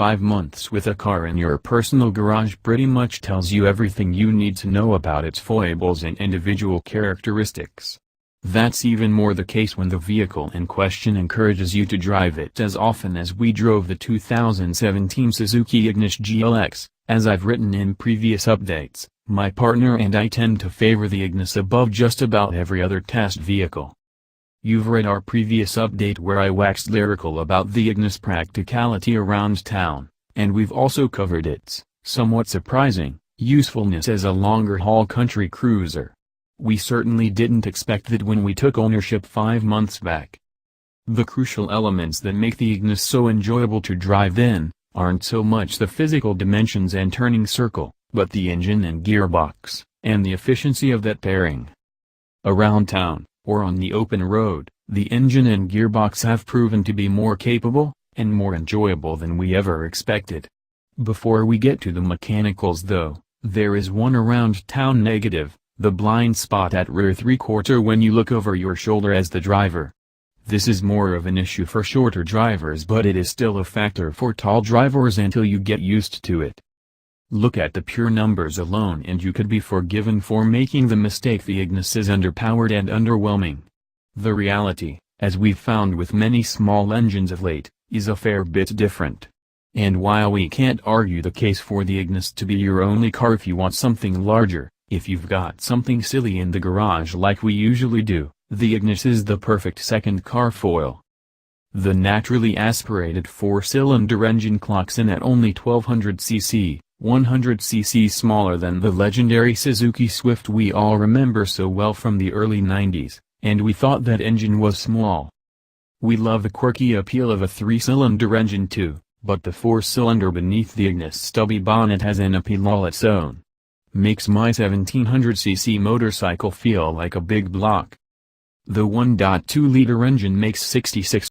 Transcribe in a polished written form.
5 months with a car in your personal garage pretty much tells you everything you need to know about its foibles and individual characteristics. That's even more the case when the vehicle in question encourages you to drive it as often as we drove the 2017 Suzuki Ignis GLX. As I've written in previous updates, my partner and I tend to favor the Ignis above just about every other test vehicle. You've read our previous update where I waxed lyrical about the Ignis practicality around town, and we've also covered its, somewhat surprising, usefulness as a longer-haul country cruiser. We certainly didn't expect that when we took ownership 5 months back. The crucial elements that make the Ignis so enjoyable to drive in aren't so much the physical dimensions and turning circle, but the engine and gearbox, and the efficiency of that pairing. Around town, or on the open road, the engine and gearbox have proven to be more capable, and more enjoyable than we ever expected. Before we get to the mechanicals though, there is one around town negative, the blind spot at rear three-quarter when you look over your shoulder as the driver. This is more of an issue for shorter drivers, but it is still a factor for tall drivers until you get used to it. Look at the pure numbers alone and you could be forgiven for making the mistake the Ignis is underpowered and underwhelming. The reality, as we've found with many small engines of late, is a fair bit different. And while we can't argue the case for the Ignis to be your only car if you want something larger, if you've got something silly in the garage like we usually do, the Ignis is the perfect second car foil. The naturally aspirated 4-cylinder engine clocks in at only 1200 cc, 100 cc smaller than the legendary Suzuki Swift we all remember so well from the early 90s, and we thought that engine was small. We love the quirky appeal of a 3-cylinder engine too, but the 4-cylinder beneath the Ignis stubby bonnet has an appeal all its own. Makes my 1700cc motorcycle feel like a big block. The 1.2-liter engine makes 66